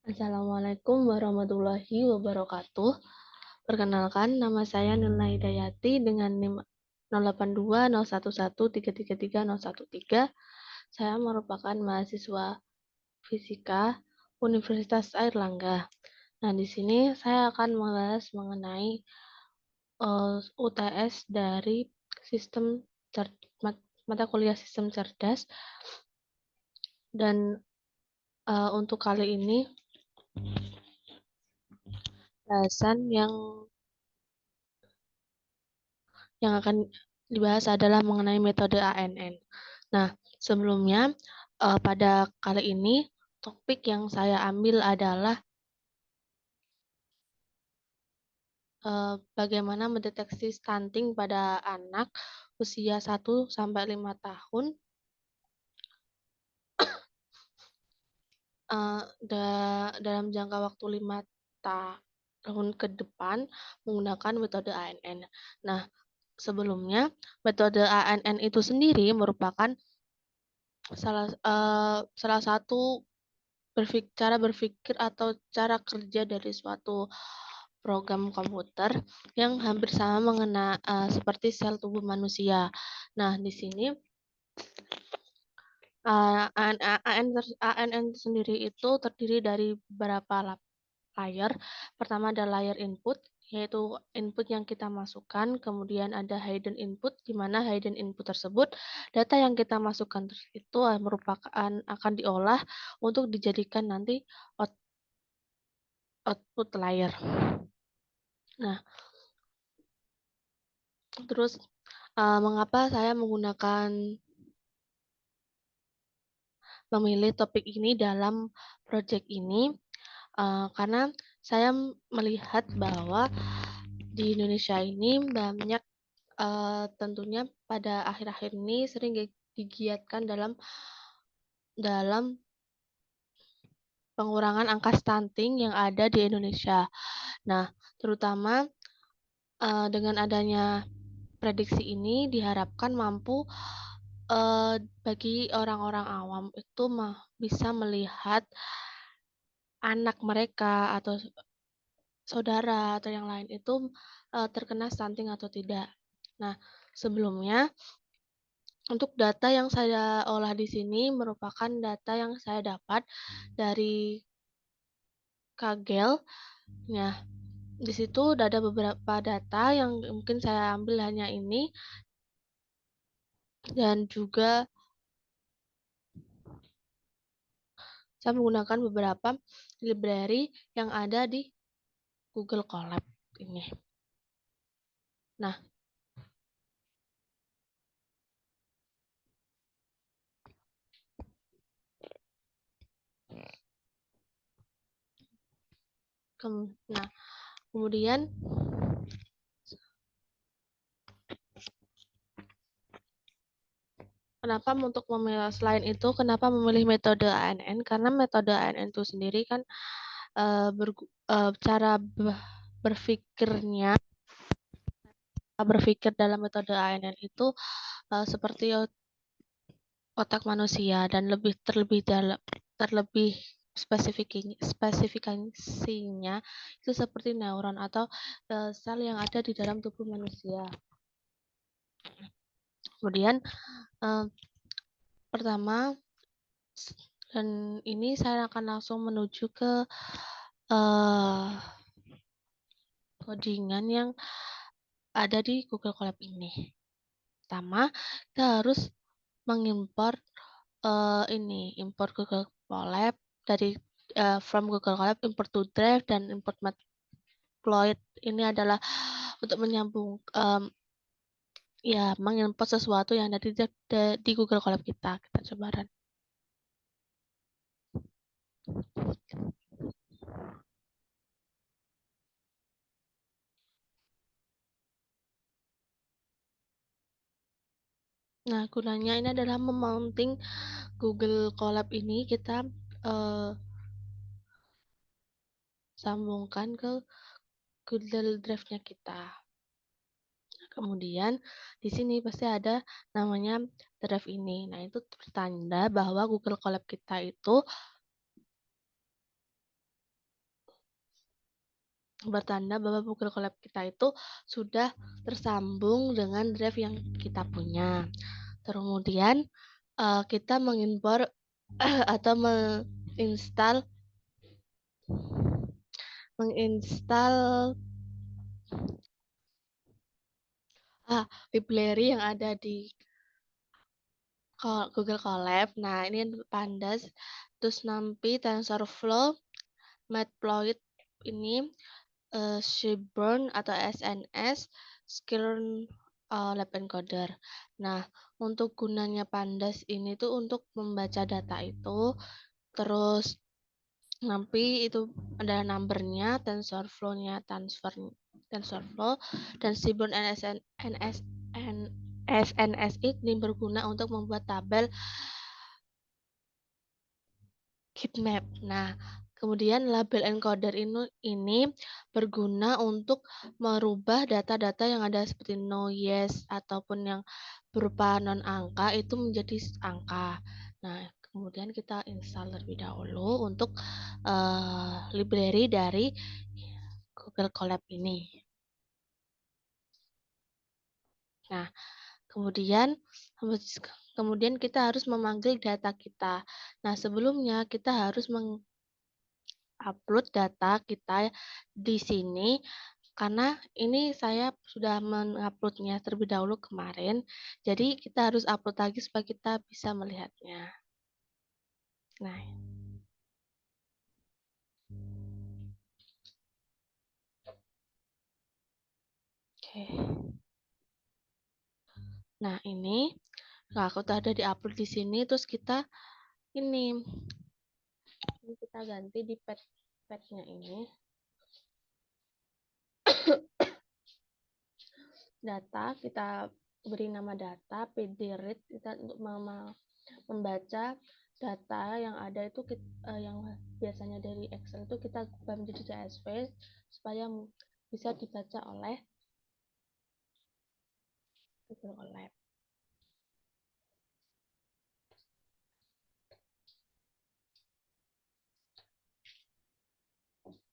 Assalamualaikum warahmatullahi wabarakatuh. Perkenalkan, nama saya Nurna Hidayati dengan NIM 082113330113. Saya merupakan mahasiswa fisika Universitas Airlangga. Nah, di sini saya akan membahas mengenai UTS dari sistem mata kuliah sistem cerdas. Dan untuk kali ini bahasan yang akan dibahas adalah mengenai metode ANN. Nah, sebelumnya pada kali ini topik yang saya ambil adalah bagaimana mendeteksi stunting pada anak usia 1-5 tahun dalam jangka waktu 5 tahun ke depan menggunakan metode ANN. Nah, sebelumnya metode ANN itu sendiri merupakan salah satu cara berpikir atau cara kerja dari suatu program komputer yang hampir sama seperti sel tubuh manusia. Nah, di sini ANN sendiri itu terdiri dari beberapa layer. Pertama ada layer input, yaitu input yang kita masukkan, kemudian ada hidden input, di mana hidden input tersebut data yang kita masukkan itu merupakan akan diolah untuk dijadikan nanti output layer. Nah, terus mengapa saya memilih topik ini dalam project ini? Karena saya melihat bahwa di Indonesia ini banyak tentunya pada akhir-akhir ini sering digiatkan dalam pengurangan angka stunting yang ada di Indonesia. Nah, terutama dengan adanya prediksi ini diharapkan mampu bagi orang-orang awam itu bisa melihat anak mereka atau saudara atau yang lain itu terkena stunting atau tidak. Nah, sebelumnya untuk data yang saya olah di sini merupakan data yang saya dapat dari Kaggle. Nah, di situ ada beberapa data yang mungkin saya ambil hanya ini, dan juga saya menggunakan beberapa library yang ada di Google Colab ini. Nah, kemudian kenapa memilih metode ANN? Karena metode ANN itu sendiri kan cara berpikir dalam metode ANN itu seperti otak manusia dan terlebih spesifikasinya itu seperti neuron atau sel yang ada di dalam tubuh manusia. Kemudian pertama, dan ini saya akan langsung menuju ke codingan yang ada di Google Colab ini. Pertama, kita harus mengimpor import Google Colab dari from Google Colab, import to drive dan import Matplotlib. Ini adalah untuk menyambung mengimport sesuatu yang ada di Google Colab kita. Kita coba run. Nah, gunanya ini adalah memounting Google Colab ini, kita sambungkan ke Google Drive-nya kita. Kemudian di sini pasti ada namanya drive ini. Nah, itu pertanda bahwa Google Colab kita itu bertanda bahwa Google Colab kita itu sudah tersambung dengan drive yang kita punya. Kemudian kita mengimpor atau menginstal library yang ada di Google Colab. Nah, ini Pandas, terus NumPy, TensorFlow, Matplotlib ini, Seaborn atau SNS, Sklearn, Lab Encoder. Nah, untuk gunanya Pandas ini tuh untuk membaca data itu, terus NumPy itu adalah numbernya, TensorFlow-nya TensorFlow, dan Seaborn SNS ini berguna untuk membuat tabel heat map. Nah, kemudian label encoder ini berguna untuk merubah data-data yang ada seperti no, yes, ataupun yang berupa non angka itu menjadi angka. Nah, kemudian kita install terlebih dahulu untuk library dari Google Colab ini. Nah, kemudian kemudian kita harus memanggil data kita. Nah, sebelumnya kita harus upload data kita di sini karena ini saya sudah menguploadnya terlebih dahulu kemarin. Jadi kita harus upload lagi supaya kita bisa melihatnya. Nah, oke. Nah, aku udah diupload di sini terus ini kita ganti di page-nya ini. Data kita beri nama data, pdread kita untuk membaca data yang ada itu yang biasanya dari Excel itu kita ubah menjadi CSV supaya bisa dibaca oleh Google Colab.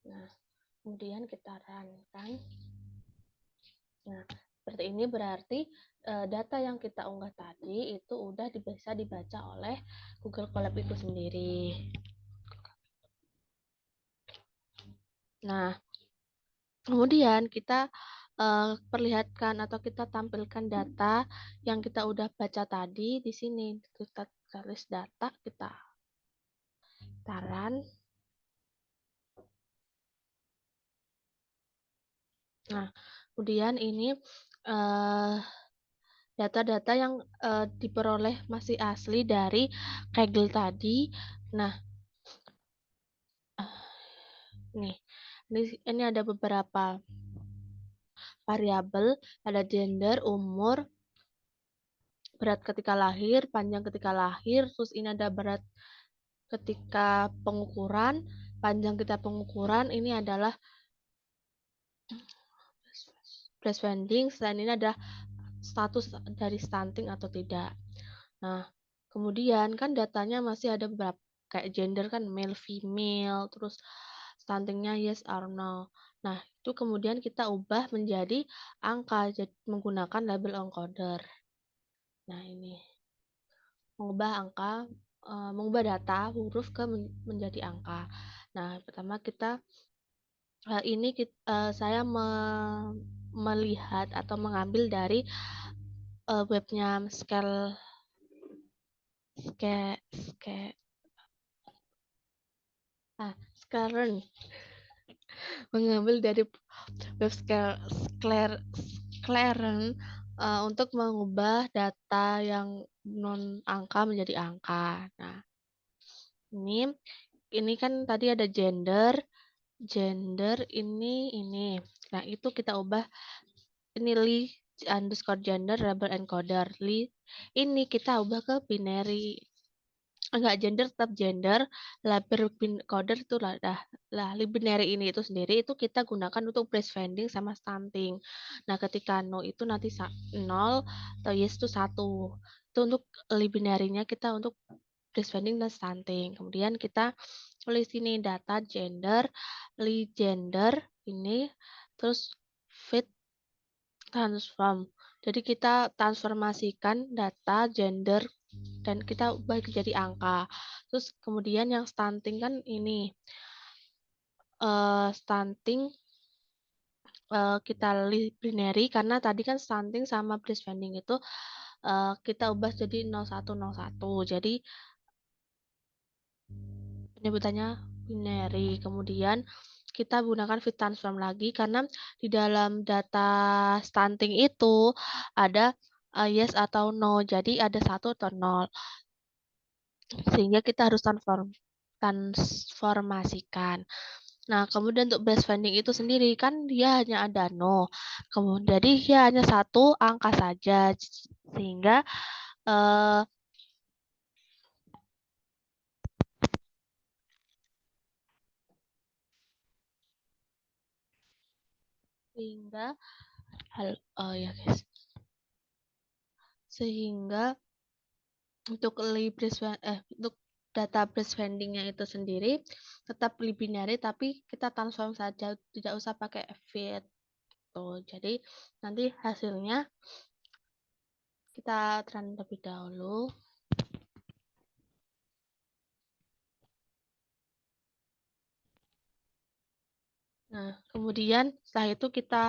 Nah, kemudian kita run kan. Nah, seperti ini berarti data yang kita unggah tadi itu udah bisa dibaca oleh Google Colab itu sendiri. Nah, kemudian kita perlihatkan atau kita tampilkan data yang kita udah baca tadi di sini. Kita tulis data, kita run. Nah, kemudian ini data-data yang diperoleh masih asli dari Kaggle tadi. Nah, nih, ini ada beberapa variabel, ada gender, umur, berat ketika lahir, panjang ketika lahir, terus ini ada berat ketika pengukuran, panjang ketika pengukuran, ini adalah breastfeeding, selain ini ada status dari stunting atau tidak. Nah, kemudian kan datanya masih ada beberapa kayak gender kan male female, terus stuntingnya yes or no. Nah, itu kemudian kita ubah menjadi angka menggunakan label encoder. Nah, ini mengubah data huruf ke menjadi angka. Nah, pertama saya melihat atau mengambil dari webnya Scale Scale Scalern, mengambil dari web Scalern untuk mengubah data yang non angka menjadi angka. Nah, ini kan tadi ada gender ini. Nah, itu kita ubah ini underscore gender label encoder. Ini kita ubah ke binary. Enggak, gender tetap gender, label encoder itu lah binary ini itu sendiri itu kita gunakan untuk breastfeeding sama stunting. Nah, ketika no itu nanti 0 atau yes itu 1. Itu untuk binary-nya kita untuk breastfeeding dan stunting. Kemudian kita tulis ini data gender, gender ini, terus fit transform. Jadi kita transformasikan data, gender, dan kita ubah jadi angka. Terus kemudian yang stunting kan ini, stunting kita binary karena tadi kan stunting sama breastfeeding itu kita ubah jadi 0101. Jadi penyebutannya binary. Kemudian kita gunakan fit transform lagi karena di dalam data stunting itu ada yes atau no. Jadi ada satu atau nol. Sehingga kita harus transformasikan. Nah, kemudian untuk breastfeeding itu sendiri kan dia hanya ada no. Kemudian jadi dia hanya satu angka saja sehingga eh, sehingga ya guys. Sehingga untuk untuk data breastfeeding-nya itu sendiri tetap binary tapi kita transform saja, tidak usah pakai fit tuh. Jadi nanti hasilnya kita run terlebih dahulu. Nah, kemudian setelah itu kita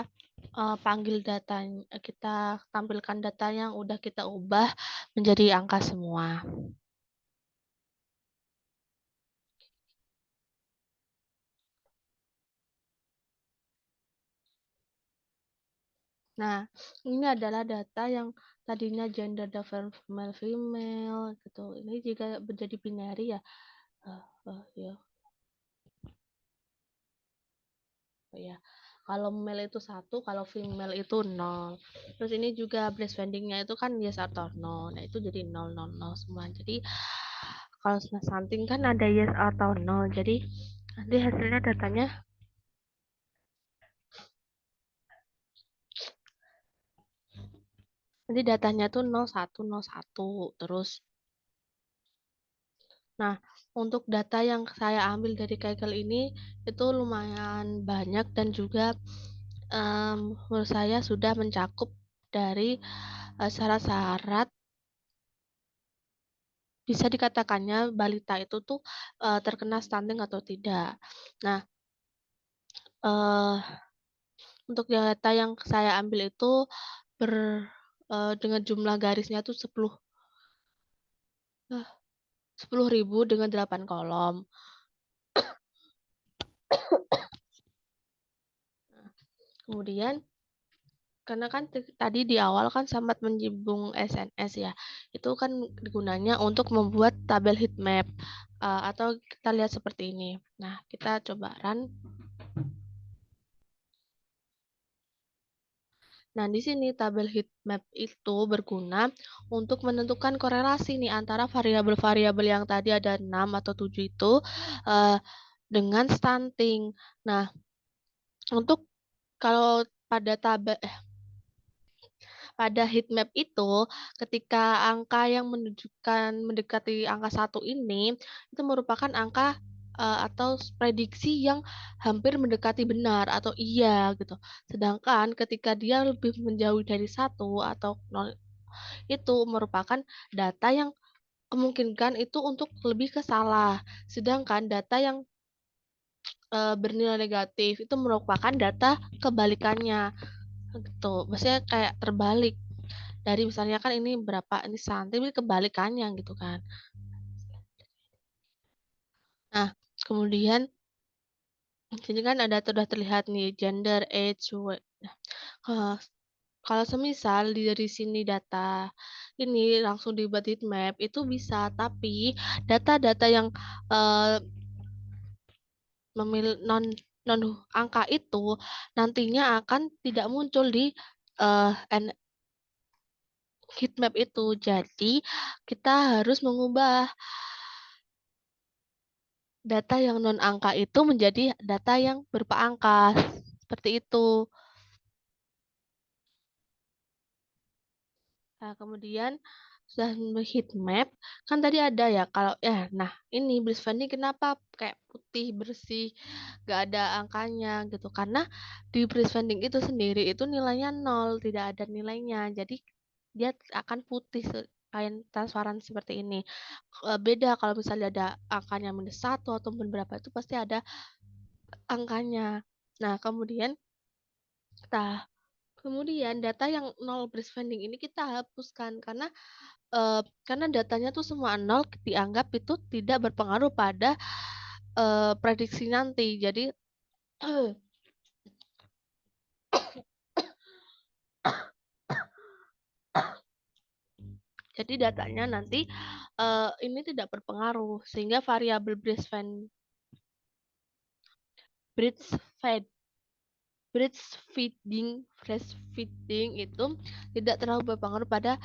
panggil datanya, kita tampilkan data yang udah kita ubah menjadi angka semua. Nah, ini adalah data yang tadinya gender male female gitu. Ini juga menjadi binary ya. Ya, ya. Kalau male itu 1, kalau female itu 0. Terus ini juga breastfeeding-nya itu kan yes atau no. Nah, itu jadi 0, 0, 0 semua. Jadi kalau something kan ada yes atau no. Jadi nanti hasilnya datanya tuh 0101 terus. Nah, untuk data yang saya ambil dari Kaggle ini itu lumayan banyak dan juga menurut saya sudah mencakup dari syarat-syarat bisa dikatakannya balita itu tuh terkena stunting atau tidak. Nah, eh, untuk data yang saya ambil itu ber dengan jumlah garisnya tuh 10.000 dengan 8 kolom. Kemudian karena kan tadi di awal kan sempat menyinggung SNS ya. Itu kan gunanya untuk membuat tabel heat map atau kita lihat seperti ini. Nah, kita coba run. Nah, di sini tabel heat map itu berguna untuk menentukan korelasi nih antara variabel-variabel yang tadi ada 6 atau 7 itu uh, dengan stunting. Nah, untuk kalau pada tabel pada heat map itu ketika angka yang menunjukkan mendekati angka 1 ini itu merupakan angka atau prediksi yang hampir mendekati benar atau iya gitu. Sedangkan ketika dia lebih menjauh dari 1 atau 0 itu merupakan data yang kemungkinan itu untuk lebih ke salah. Sedangkan data yang bernilai negatif itu merupakan data kebalikannya gitu. Maksudnya kayak terbalik dari misalnya kan ini berapa ini santim ini kebalikannya gitu kan. Nah, kemudian sini kan ada sudah terlihat nih gender, age, weight. Nah, kalau kalau semisal dari sini data ini langsung dibuat heat map itu bisa, tapi data-data yang eh, non non angka itu nantinya akan tidak muncul di eh, heat map itu. Jadi kita harus mengubah data yang non angka itu menjadi data yang berupa angka. Seperti itu. Nah, kemudian sudah heat map, kan tadi ada ya kalau ya nah ini Brisbane kenapa kayak putih bersih, nggak ada angkanya gitu, karena di Brisbane itu sendiri itu nilainya nol, tidak ada nilainya. Jadi dia akan putih kain transparan seperti ini. Beda kalau misalnya ada angkanya -1 ataupun berapa itu pasti ada angkanya. Nah, nah, kemudian data yang nol Brisbane ini kita hapuskan karena datanya tuh semua nol dianggap itu tidak berpengaruh pada, prediksi nanti. Jadi datanya nanti, ini tidak berpengaruh sehingga variabel breastfed breastfeeding itu tidak terlalu berpengaruh pada,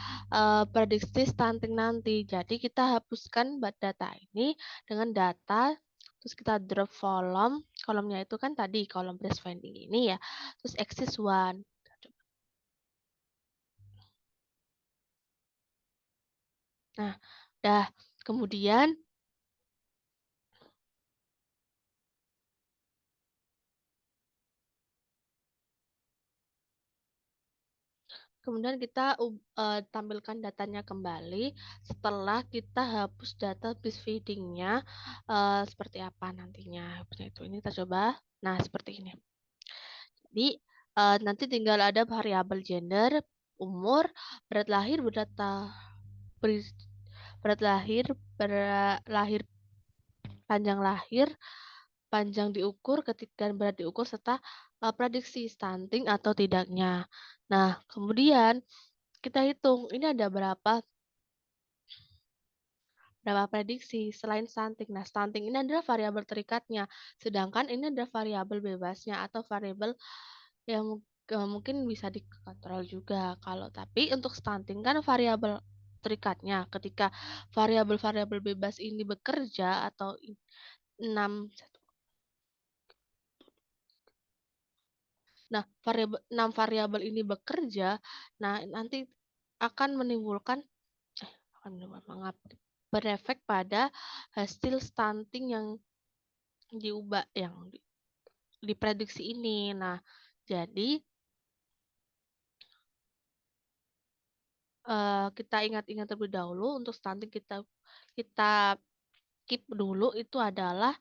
prediksi stunting nanti. Jadi kita hapuskan data ini dengan data, terus kita drop kolomnya itu kan tadi kolom breastfeeding ini ya, terus axis one. Nah, dah kemudian kemudian kita tampilkan datanya kembali setelah kita hapus data breastfeeding-nya, seperti apa nantinya, seperti itu. Ini kita coba. Nah, seperti ini. Jadi, nanti tinggal ada variabel gender, umur, berat lahir, beris berat lahir, lahir, panjang lahir, panjang diukur, dan berat diukur, serta, prediksi stunting atau tidaknya. Nah, kemudian kita hitung ini ada berapa prediksi selain stunting. Nah, stunting ini adalah variabel terikatnya, sedangkan ini adalah variabel bebasnya atau variabel yang mungkin bisa dikontrol juga. Tapi untuk stunting kan variabel terikatnya. Ketika variabel-variabel bebas ini bekerja atau 6 nah, 6 variabel ini bekerja, nah nanti akan menimbulkan maaf, berefek pada hasil stunting yang diprediksi ini. Nah, jadi kita ingat-ingat terlebih dahulu untuk stunting kita kita keep dulu itu adalah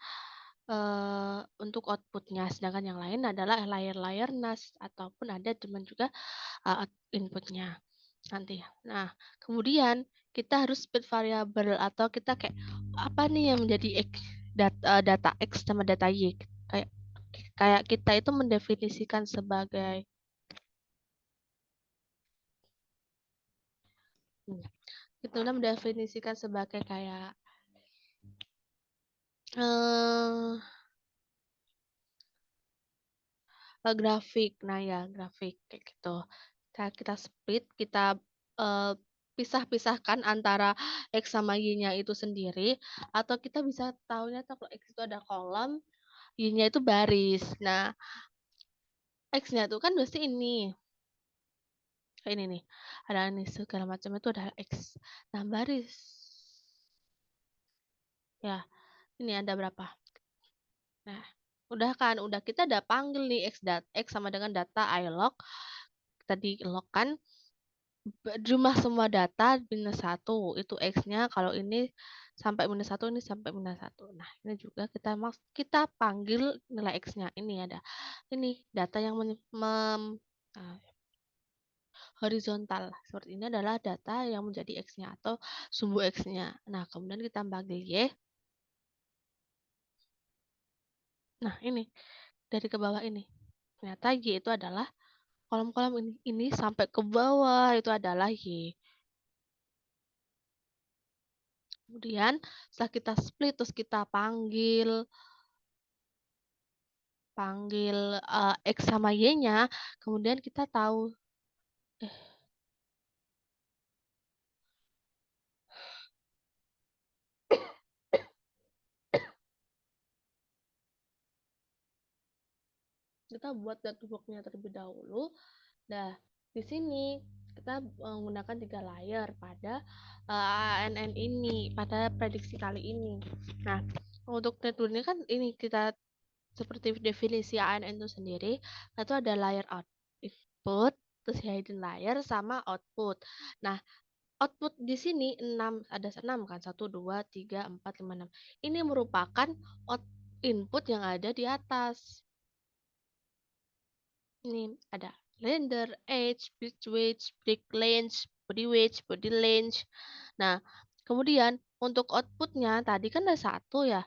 untuk outputnya, sedangkan yang lain adalah layer-layer NAS ataupun ada teman juga inputnya nanti. Nah, kemudian kita harus split variabel atau kita kayak apa nih yang menjadi data X sama data Y. Kayak kayak kita itu mendefinisikan sebagai kita udah mendefinisikan sebagai kayak eh grafik. Nah ya, grafik kayak gitu. Kita split, kita eh, pisah-pisahkan antara X sama Y-nya itu sendiri, atau kita bisa tahunya tuh kalau X itu ada kolom, Y-nya itu baris. Nah, X-nya tuh kan pasti ini. Kayak ini nih. Ada ini segala macam itu ada X. Nah, baris. Ya, ini ada berapa? Nah, udah kan, udah kita udah panggil nih X sama dengan data ilog. Tadi log kan jumlah semua data -1 itu X-nya, kalau ini sampai -1 ini sampai -1. Nah, ini juga kita panggil nilai X-nya. Ini ada ini data yang ah, horizontal. Seperti ini adalah data yang menjadi X-nya atau sumbu X-nya. Nah, kemudian kita panggil Y. Nah, ini dari ke bawah ini. Ternyata Y itu adalah kolom-kolom ini sampai ke bawah itu adalah Y. Kemudian setelah kita split terus kita panggil panggil X sama Y-nya, kemudian kita tahu kita buat network-nya terlebih dahulu. Nah, di sini kita menggunakan 3 layer pada ANN ini, pada prediksi kali ini. Nah, untuk network ini kan ini kita seperti definisi ANN itu sendiri, itu ada layer input, terus hidden layer sama output. Nah, output di sini 6 ada 6 kan, 1, 2, 3, 4, 5, 6. Ini merupakan input yang ada di atas. Ini ada render, age, bit weight, break length, body weight, body length. Nah, kemudian untuk outputnya tadi kan ada 1 ya,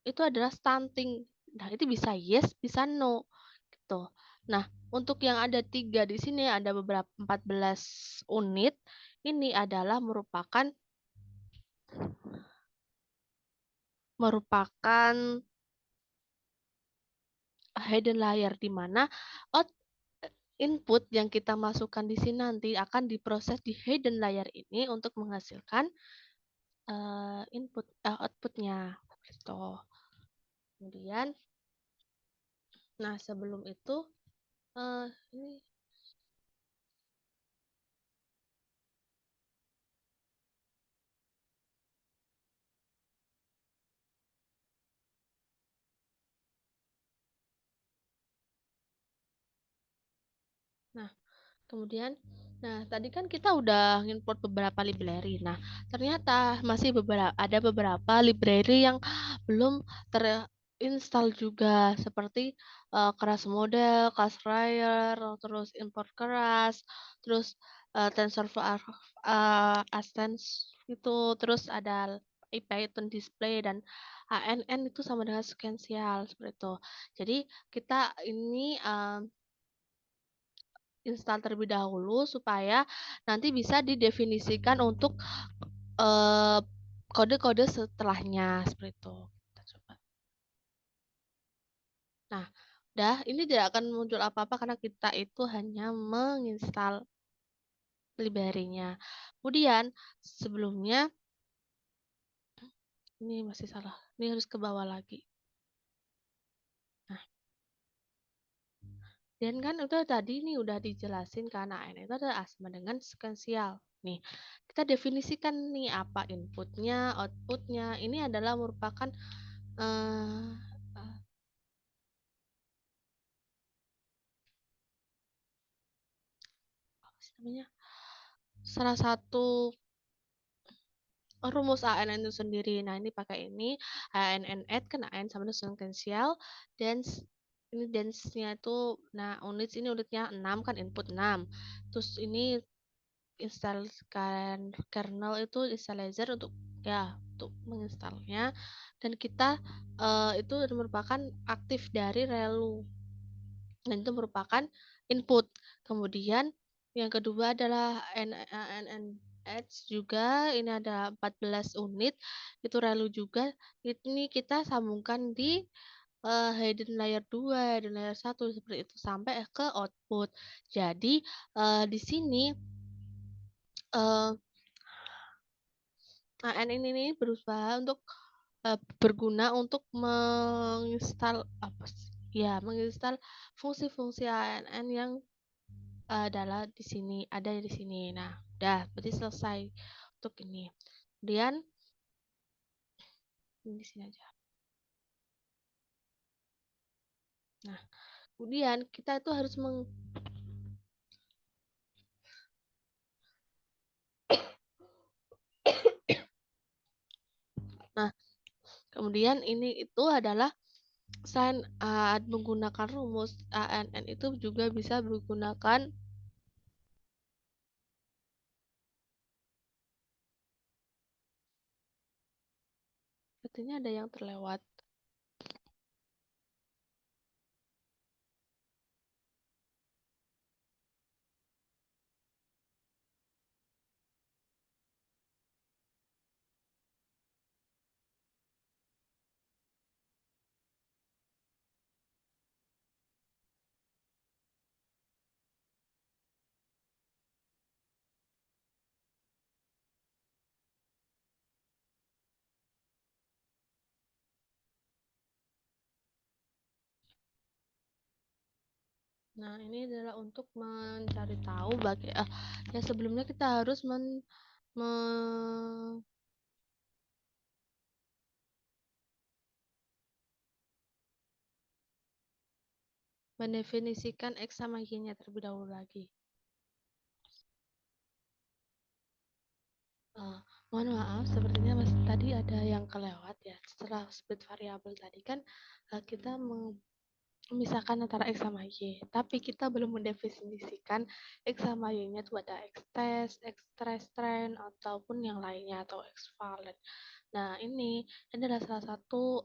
itu adalah stunting. Nah, itu bisa yes, bisa no, gitu. Nah, untuk yang ada 3 di sini ada beberapa 14 unit, ini adalah merupakan hidden layer di mana out input yang kita masukkan di sini nanti akan diproses di hidden layer ini untuk menghasilkan outputnya gitu. Kemudian, nah sebelum itu ini, nah kemudian, nah tadi kan kita udah import beberapa library. Nah, ternyata masih ada beberapa library yang belum terinstall juga seperti keras model, keras layer, terus import keras, terus TensorFlow Ascens itu, terus ada IPython display dan ANN itu sama dengan sequential seperti itu. Jadi kita ini install terlebih dahulu supaya nanti bisa didefinisikan untuk eh, kode-kode setelahnya seperti itu. Kita coba. Nah, udah ini tidak akan muncul apa-apa karena kita itu hanya menginstal library-nya. Kemudian sebelumnya ini masih salah. Ini harus ke bawah lagi. Nah, dan kan itu tadi nih udah dijelasin karena AN itu adalah sama dengan sequential. Nih, kita definisikan nih apa inputnya, outputnya. Ini adalah merupakan eh, eh, apa sih namanya? Salah satu rumus ANN itu sendiri. Nah, ini pakai ini ANN add kan AN sama dengan sequential, dense ini dense-nya itu, nah units ini unitnya 6 kan input 6. Terus ini installkan kernel itu installer untuk ya untuk menginstalnya, dan kita itu merupakan aktif dari relu, dan itu merupakan input. Kemudian yang kedua adalah NNH juga, ini ada 14 unit, itu relu juga. Ini kita sambungkan di hidden layer 2, hidden layer 1 seperti itu sampai ke output. Jadi di sini eh, AN ini berusaha untuk berguna untuk menginstal apa sih? Ya, menginstal fungsi-fungsi ANN yang adalah di sini, ada di sini. Nah, udah berarti selesai untuk ini. Kemudian ini di sini aja. Nah, kemudian kita itu harus Nah, kemudian ini itu adalah selain menggunakan rumus ANN itu juga bisa menggunakan, sepertinya ada yang terlewat. Nah, ini adalah untuk mencari tahu ya sebelumnya kita harus me- mendefinisikan X sama Y-nya terlebih dahulu lagi. Eh, Mohon maaf, sepertinya tadi ada yang kelewat ya. Setelah split variabel tadi kan kita memisahkan antara X sama Y. Tapi kita belum mendefinisikan X sama Y-nya itu ada X test, X trace trend, ataupun yang lainnya atau X valen. Nah, ini adalah salah satu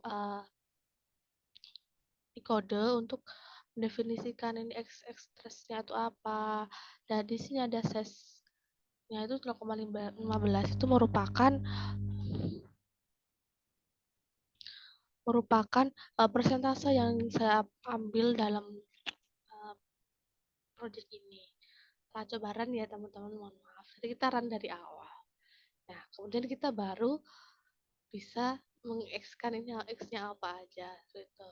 kode untuk mendefinisikan ini X trace-nya itu apa. Dan di sini ada ses-nya itu 0,15 itu merupakan persentase yang saya ambil dalam uh, project ini. Nah, coba run ya teman-teman, mohon maaf. Jadi kita run dari awal. Nah, kemudian kita baru bisa meng-X-kan ini X-nya apa aja gitu.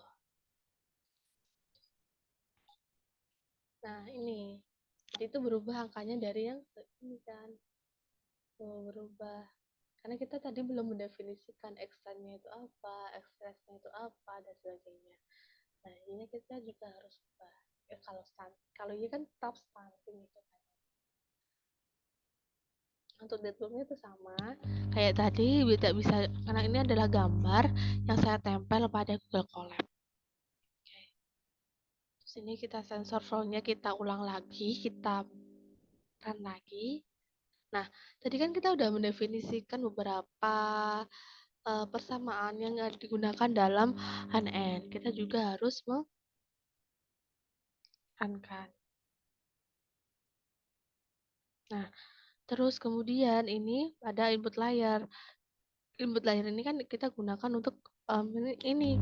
Nah, ini. Jadi itu berubah angkanya dari yang ini kan. Tuh, berubah. Karena kita tadi belum mendefinisikan X-nya itu apa, X-nya itu apa, dan sebagainya. Nah, ini kita juga harus ubah. Ya, kalau ini kan top stunting itu kan. Untuk deadlocknya itu sama kayak tadi, tidak bisa karena ini adalah gambar yang saya tempel pada Google Colab. Oke. Terus ini kita sensor flow-nya kita ulang lagi, kita run lagi. Nah, tadi kan kita udah mendefinisikan beberapa persamaan yang digunakan dalam HNN. Kita juga harus merunkan. Nah, terus kemudian ini ada input layer. Input layer ini kan kita gunakan untuk ini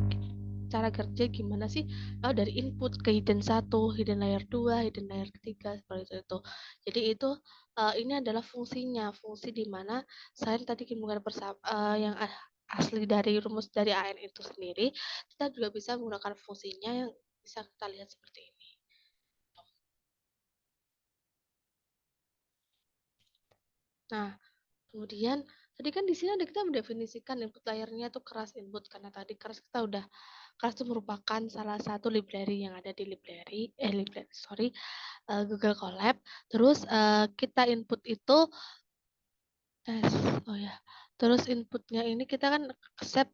cara kerja gimana sih, dari input ke hidden 1, hidden layer 2, hidden layer ketiga seperti itu. Jadi itu ini adalah fungsi di mana saya tadi menggunakan yang asli dari rumus dari AN itu sendiri, kita juga bisa menggunakan fungsinya yang bisa kita lihat seperti ini. Nah, kemudian tadi kan di sini ada kita mendefinisikan input layernya itu keras input, karena tadi keras itu merupakan salah satu library yang ada di Google Colab. Terus kita input itu tes, oh ya. Terus inputnya ini kita kan set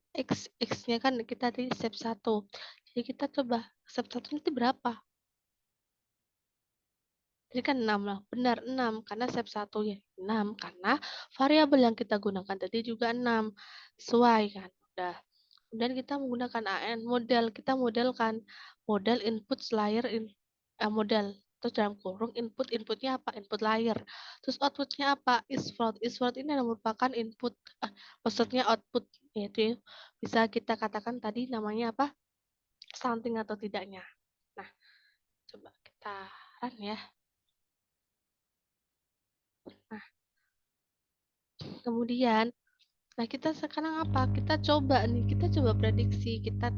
x-nya kan kita di set 1. Jadi kita coba set 1 itu berapa? Jadi kan 6 lah. Benar 6 karena set 1 ya 6 karena variabel yang kita gunakan tadi juga 6. Sesuai kan? Udah. Kemudian kita menggunakan AN model, kita modelkan model input layer model, terus dalam kurung inputnya apa, input layer, terus outputnya apa, is float ini adalah merupakan input, maksudnya output, yaitu bisa kita katakan tadi namanya apa, something atau tidaknya. Nah, coba kita run ya. Nah, kemudian nah, kita sekarang apa? Kita coba prediksi, kita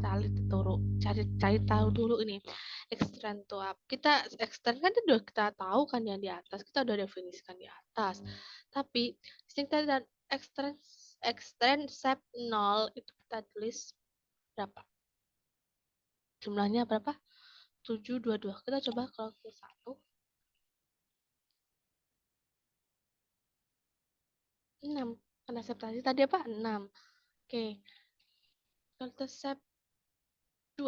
cari tahu dulu ini extend to up. Kita extend kan udah kita tahu kan yang di atas, kita udah definisikan di atas. Tapi di sini kita dan extend extend set 0 itu kita tulis berapa? Jumlahnya berapa? 722. Kita coba kalau ke 1 6. Karena set tadi apa? 6. Oke. Kalau kita set 2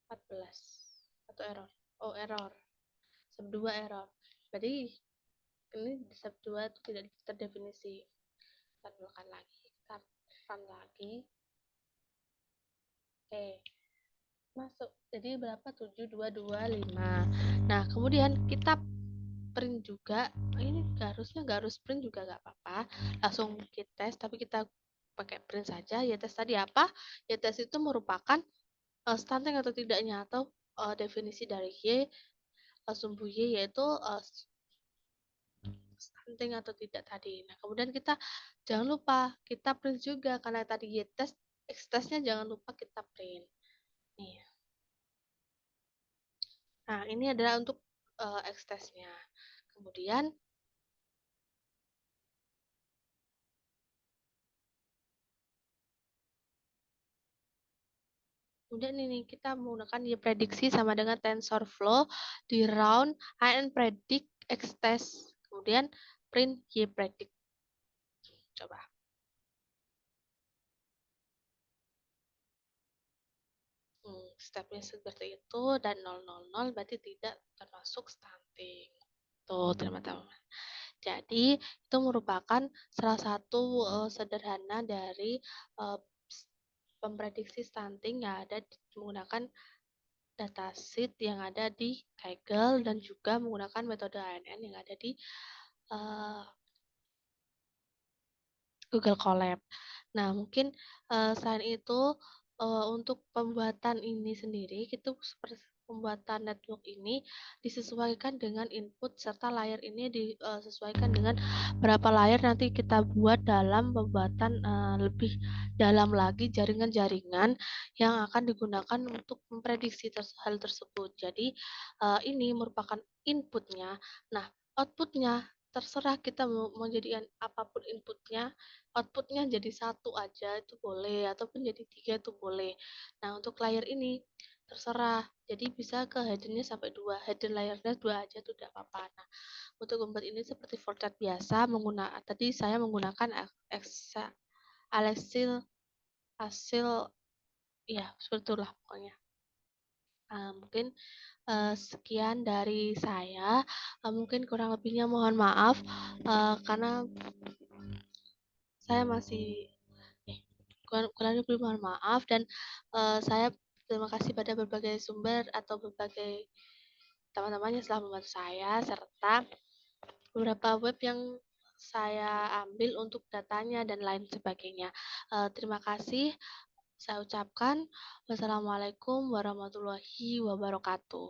14. Atau error. Oh, error. Sub 2 error. Berarti ini di sub 2 itu tidak terdefinisi. Kita tekan lagi, kita run lagi. Oke, masuk. Jadi berapa? 7225. Nah, kemudian kita print juga. Ini nggak harus print juga nggak apa-apa. Langsung kita tes, tapi kita pakai print saja. Ya tes tadi apa? Ya tes itu merupakan stunting atau tidaknya, atau definisi dari Y, sumbu Y yaitu stunting atau tidak tadi. Nah, kemudian kita jangan lupa kita print juga karena tadi Y test, X testnya jangan lupa kita print. Nih. Nah, ini adalah untuk, ekstesnya. Kemudian kemudian ini kita menggunakan YPrediksi sama dengan TensorFlow di round and predict extest, kemudian print YPredict. Coba. Stepnya seperti itu dan 000 berarti tidak termasuk stunting. Tuh, teman-teman. Jadi, itu merupakan salah satu sederhana dari memprediksi stunting yang ada menggunakan dataset yang ada di Kaggle dan juga menggunakan metode ANN yang ada di uh, Google Colab. Nah, mungkin selain itu untuk pembuatan ini sendiri, itu pembuatan network ini disesuaikan dengan input serta layar ini disesuaikan dengan berapa layar nanti kita buat dalam pembuatan lebih dalam lagi jaringan-jaringan yang akan digunakan untuk memprediksi hal tersebut. Jadi ini merupakan inputnya. Nah, outputnya terserah kita mau jadikan apapun inputnya, outputnya jadi satu aja itu boleh, ataupun jadi tiga itu boleh. Nah, untuk layer ini terserah, jadi bisa ke hiddennya sampai dua, hidden layernya dua aja itu tidak apa-apa. Nah, untuk membuat ini seperti format biasa, tadi saya menggunakan hasil hasil ya seperti itulah pokoknya. Mungkin sekian dari saya. Mungkin kurang lebihnya mohon maaf karena saya masih kurang lebih mohon maaf dan saya terima kasih pada berbagai sumber atau berbagai teman-teman yang telah membantu saya serta beberapa web yang saya ambil untuk datanya dan lain sebagainya. Terima kasih. Saya ucapkan wassalamualaikum warahmatullahi wabarakatuh.